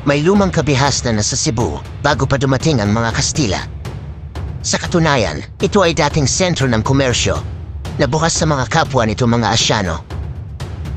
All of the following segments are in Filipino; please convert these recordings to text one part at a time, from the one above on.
May lumang kabihas na nasa Cebu bago pa dumating ang mga Kastila. Sa katunayan, ito ay dating sentro ng komersyo na bukas sa mga kapwa nito mga Asyano.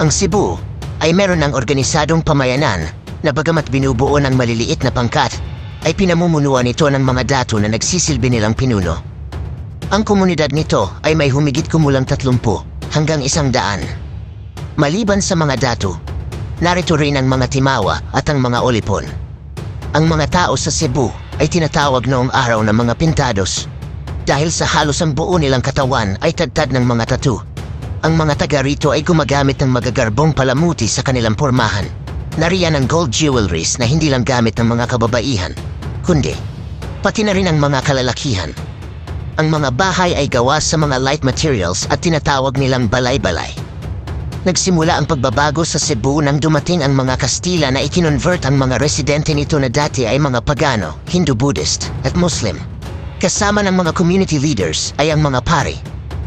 Ang Cebu ay meron ng organisadong pamayanan na bagamat binubuo ng maliliit na pangkat, ay pinamumunuan ito ng mga dato na nagsisilbi nilang pinuno. Ang komunidad nito ay may humigit kumulang 30 hanggang 100. Maliban sa mga dato, narito rin ang mga Timawa at ang mga Olipon. Ang mga tao sa Cebu ay tinatawag noong araw ng mga pintados dahil sa halos ang buo nilang katawan ay tadtad ng mga tattoo. Ang mga taga rito ay gumagamit ng magagarbong palamuti sa kanilang pormahan. Nariyan ang gold jewelries na hindi lang gamit ng mga kababaihan, kundi pati na rin ang mga kalalakihan. Ang mga bahay ay gawa sa mga light materials at tinatawag nilang balay-balay. Nagsimula ang pagbabago sa Cebu nang dumating ang mga Kastila na ikinonvert ang mga residente nito na dati ay mga Pagano, Hindu-Buddhist at Muslim. Kasama ng mga community leaders ay ang mga pari.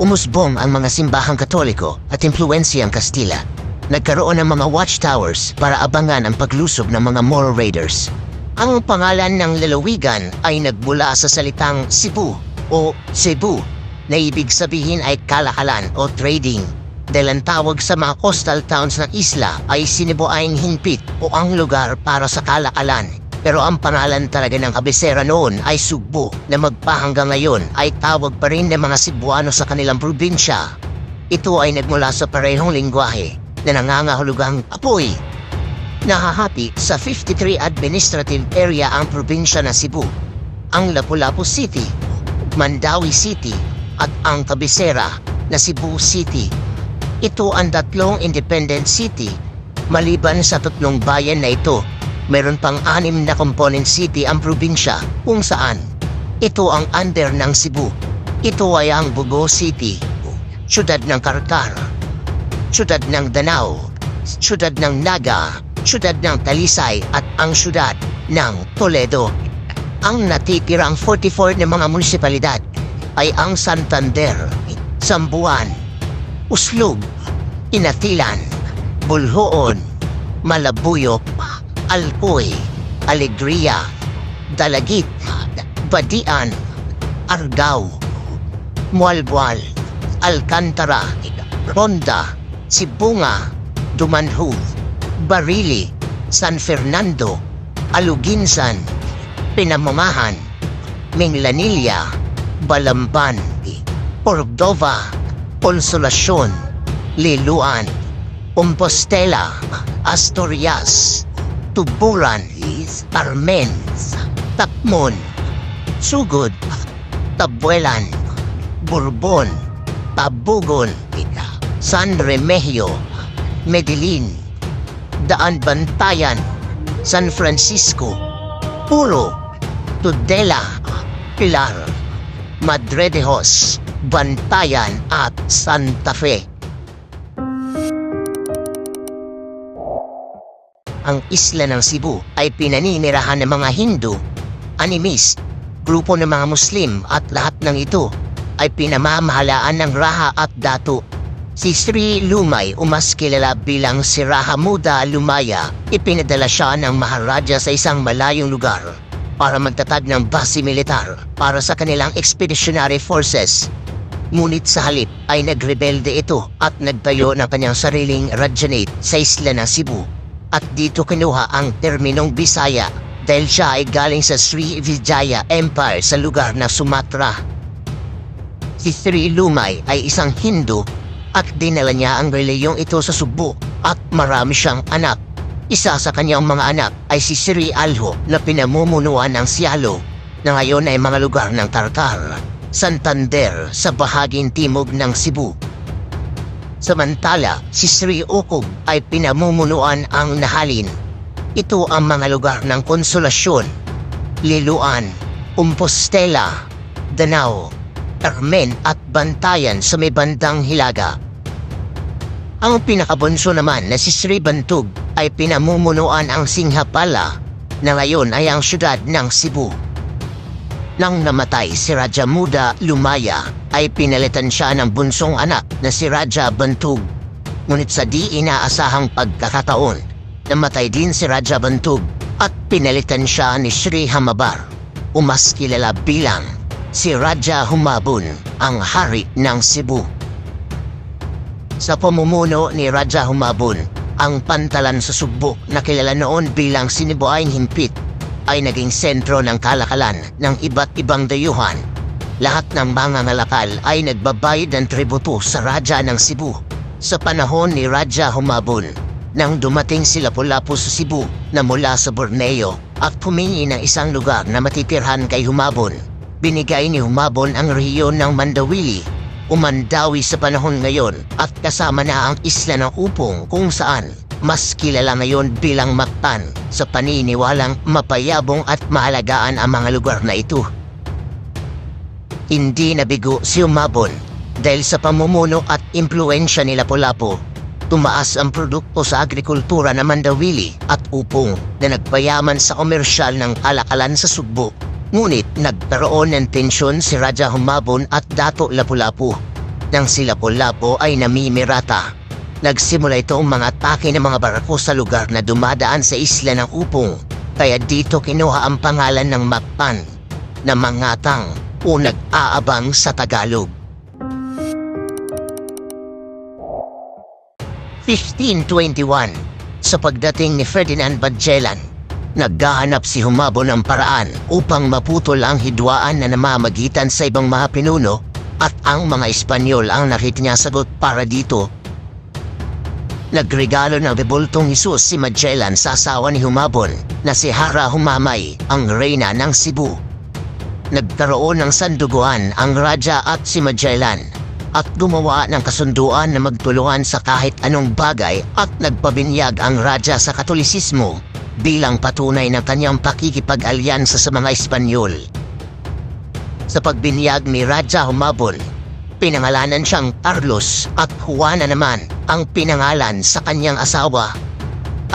Umusbong ang mga simbahang Katoliko at impluensyang Kastila. Nagkaroon ng mga watchtowers para abangan ang paglusob ng mga Moro Raiders. Ang pangalan ng lalawigan ay nagmula sa salitang Cebu o Cebu na ibig sabihin ay kalakalan o trading. Dahil ang tawag sa mga coastal towns ng isla ay sinibuayang hinpit o ang lugar para sa kalakalan. Pero ang pangalan talaga ng kabisera noon ay Sugbo na magpahanggang ngayon ay tawag pa rin ng mga Cebuano sa kanilang probinsya. Ito ay nagmula sa parehong lingwahe na nangangahulugang apoy. Nahahati sa 53 administrative area ang probinsya na Cebu, ang Lapu-Lapu City, Mandawi City at ang kabisera na Cebu City. Ito ang 3 independent city. Maliban sa 3 bayan na ito, meron pang 6 na component city ang probinsya kung saan ito ang under ng Cebu. Ito ay ang Bugo City, siyudad ng Karkar, siyudad ng Danao, siyudad ng Naga, siyudad ng Talisay at ang siyudad ng Toledo. Ang natitirang 44 na mga munisipalidad ay ang Santander, Sambuan, Uslug, Inatilan, Bulhoon, Malabuyok, Alcoy, Alegria, Dalagit, Badian, Argao, Mualbual, Alcantara, Ronda, Sibunga, Dumanhu, Barili, San Fernando, Aluginsan, Pinamamahan, Minglanilla, Balamban, Cordova, Consolacion, Liluan, Compostela, Asturias, Tuburan, Carmen, Takmon, Sugod, Tabuelan, Bourbon, Tabugon, San Remigio, Medellin, Daan Bantayan, San Francisco, Puro, Tudela, Pilar, Madredejos, Bantayan at Santa Fe. Ang isla ng Cebu ay pinaninirahan ng mga Hindu, Animist, grupo ng mga Muslim at lahat ng ito ay pinamamahalaan ng Raha at Datu. Si Sri Lumay o mas kilala bilang si Raha Muda Lumaya, ipinadala siya ng Maharaja sa isang malayong lugar para magtatag ng base militar para sa kanilang expeditionary forces. Ngunit sa halip ay nagrebelde ito at nagtayo ng kanyang sariling rajanate sa isla ng Cebu. At dito kinuha ang terminong Bisaya dahil siya ay galing sa Srivijaya Empire sa lugar na Sumatra. Si Sri Lumay ay isang Hindu at dinala niya ang reliyong ito sa Cebu at marami siyang anak. Isa sa kanyang mga anak ay si Sri Alho na pinamumunuan ng Sialo na ngayon ay mga lugar ng Tartar, Santander sa bahaging timog ng Cebu. Samantala, si Sri Ukog ay pinamumunuan ang Nahalin. Ito ang mga lugar ng Konsolasyon, Liluan, Compostela, Danao, Carmen at Bantayan sa may bandang Hilaga. Ang pinakabunso naman na si Sri Bantug ay pinamumunuan ang Singhapala na ngayon ay ang syudad ng Cebu. Nang namatay si Raja Muda Lumaya ay pinalitan siya ng bunsong anak na si Raja Bantug. Ngunit sa di inaasahang pagkakataon, namatay din si Raja Bantug at pinalitan siya ni Sri Hamabar, o mas kilala bilang si Raja Humabon, ang hari ng Cebu. Sa pamumuno ni Raja Humabon, ang pantalan sa Sugbo na kilala noon bilang Sinibuayng Himpit ay naging sentro ng kalakalan ng iba't ibang dayuhan. Lahat ng mga ngalakal ay nagbabayad ng tributo sa Raja ng Cebu. Sa panahon ni Raja Humabon, nang dumating si Lapu-Lapu sa Cebu na mula sa Borneo at humingi ng isang lugar na matitirhan kay Humabon, binigay ni Humabon ang rehiyon ng Mandawili o Mandawi sa panahon ngayon at kasama na ang isla ng Upong kung saan mas kilala ngayon bilang Mactan sa paniniwalang mapayabong at mahalagaan ang mga lugar na ito. Hindi nabigo si Humabon dahil sa pamumuno at impluensya ni Lapu-Lapu. Tumaas ang produkto sa agrikultura ng Mandawili at Upong na nagpayaman sa komersyal ng kalakalan sa Sugbo. Ngunit nagkaroon ng tensyon si Raja Humabon at Dato' Lapu-Lapu. Nang si Lapu-Lapu ay namimirata, nagsimula itong mga atake ng mga barko sa lugar na dumadaan sa isla ng Upong. Kaya dito kinuha ang pangalan ng Mactan na mangatang o nag-aabang sa Tagalog. 1521, sa pagdating ni Ferdinand Magellan, naghahanap si Humabon ng paraan upang maputol ang hidwaan na namamagitan sa ibang mga pinuno at ang mga Espanyol ang nakita niya sagot para dito. Nagregalo ng rebultong Hesus si Magellan sa asawa ni Humabon na si Hara Humamay, ang reyna ng Cebu. Nagkaroon ng sanduguan ang Raja at si Magellan at gumawa ng kasunduan na magtulungan sa kahit anong bagay at nagpabinyag ang Raja sa Katolisismo bilang patunay ng kanyang pakikipag-alyansa sa mga Espanyol. Sa pagbinyag ni Raja Humabon, pinangalanan siyang Carlos at Juana naman ang pinangalan sa kanyang asawa.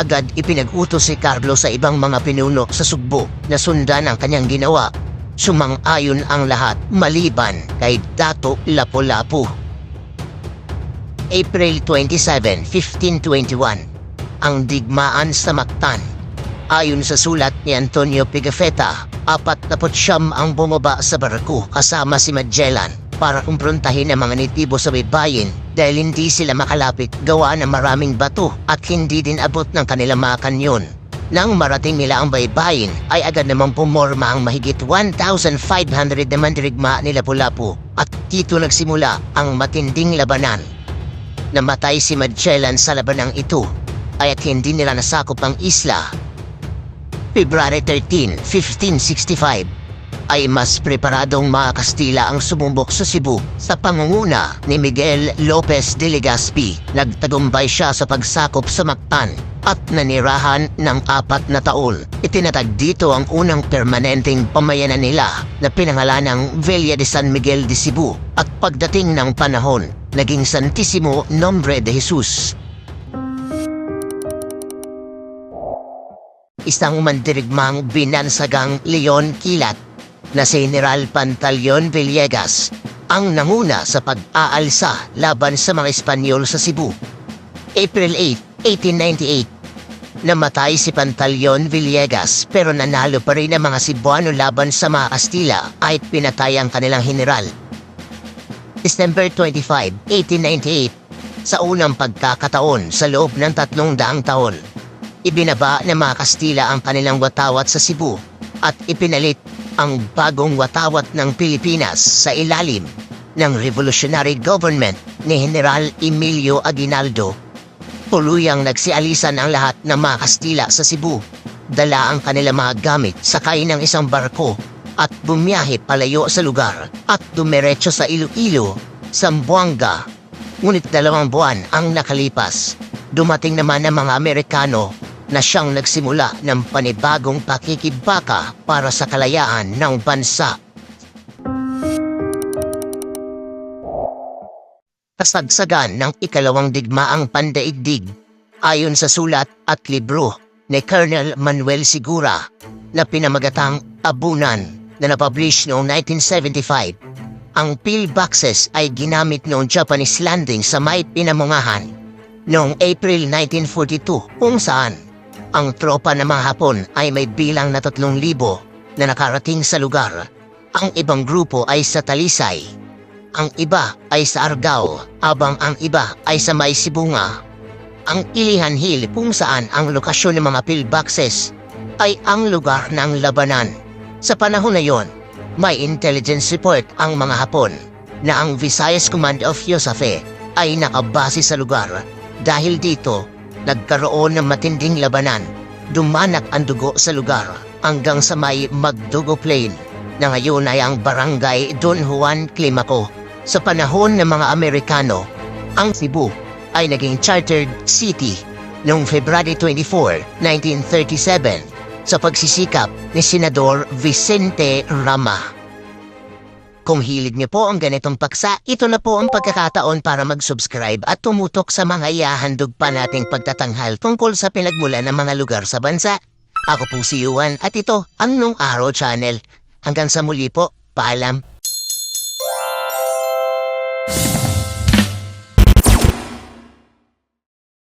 Agad ipinag-utos si Carlos sa ibang mga pinuno sa Sugbo na sundan ang kanyang ginawa. Sumang-ayon ang lahat maliban kay Dato' Lapu-Lapu. April 27, 1521, ang digmaan sa Mactan. Ayon sa sulat ni Antonio Pigafetta, 49 ang bumaba sa barko kasama si Magellan para kumprontahin ang mga nitibo sa baybayin dahil hindi sila makalapit gawa ng maraming bato at hindi din abot ng kanilang mga kanyon. Nang marating nila ang baybayin ay agad namang pumorma ang mahigit 1,500 na mandirigma ni Lapu-Lapu at dito nagsimula ang matinding labanan. Namatay si Magellan sa labanang ito at hindi nila nasakop ang isla. February 13, 1565 ay mas preparadong mga Kastila ang sumumbok sa Cebu sa pangunguna ni Miguel Lopez de Legazpi. Nagtagumpay siya sa pagsakop sa Mactan at nanirahan ng 4 na taon. Itinatag dito ang unang permanenteng pamayanan nila na pinangalan ng Villa de San Miguel de Cebu at pagdating ng panahon, naging Santissimo Nombre de Jesus. Isang mandirigmang binansagang Leon Quilat na si General Pantaleon Villegas ang nanguna sa pag-aalsa laban sa mga Espanyol sa Cebu. April 8, 1898, namatay si Pantaleon Villegas pero nanalo pa rin ang mga Cebuano laban sa mga Kastila kahit pinatay ang kanilang general. December 25, 1898, sa unang pagkakataon sa loob ng 300 taon, ibinaba ng mga Kastila ang kanilang watawat sa Cebu at ipinalit ang bagong watawat ng Pilipinas sa ilalim ng revolutionary government ni General Emilio Aguinaldo. Tuluyang nagsialisan ang lahat ng mga Kastila sa Cebu, dala ang kanilang mga gamit sakay ng isang barko at bumiyahe palayo sa lugar at dumiretso sa Iloilo, Zamboanga. Ngunit 2 buwan ang nakalipas, dumating naman ang mga Amerikano na siyang nagsimula ng panibagong pakikibaka para sa kalayaan ng bansa. Kasagsagan ng ikalawang digmaang pandaigdig ayon sa sulat at libro ni Colonel Manuel Segura na pinamagatang Abunan na napublish noong 1975. Ang pillboxes ay ginamit noong Japanese landing sa may Pinamungahan noong April 1942 kung saan Ang tropa ng mga Hapon ay may bilang na 3,000 na nakarating sa lugar. Ang ibang grupo ay sa Talisay. Ang iba ay sa Argao, habang ang iba ay sa May Sibunga. Ang Ilihan Hill kung saan ang lokasyon ng mga pillboxes ay ang lugar ng labanan. Sa panahon na yon, may intelligence report ang mga Hapon na ang Visayas Command of Yosafe ay nakabase sa lugar. Dahil dito, nagkaroon ng matinding labanan. Dumanak ang dugo sa lugar hanggang sa may Magdugo Plain na ngayon ay ang barangay Don Juan Climaco. Sa panahon ng mga Amerikano, ang Cebu ay naging chartered city noong February 24, 1937 sa pagsisikap ni Senador Vicente Rama. Kung hilig niyo po ang ganitong paksa, ito na po ang pagkakataon para mag-subscribe at tumutok sa mga ihahandog pa nating pagtatanghal tungkol sa pinagmulan ng mga lugar sa bansa. Ako po si Yuan at ito ang Nung Araw Channel. Hanggang sa muli po, paalam.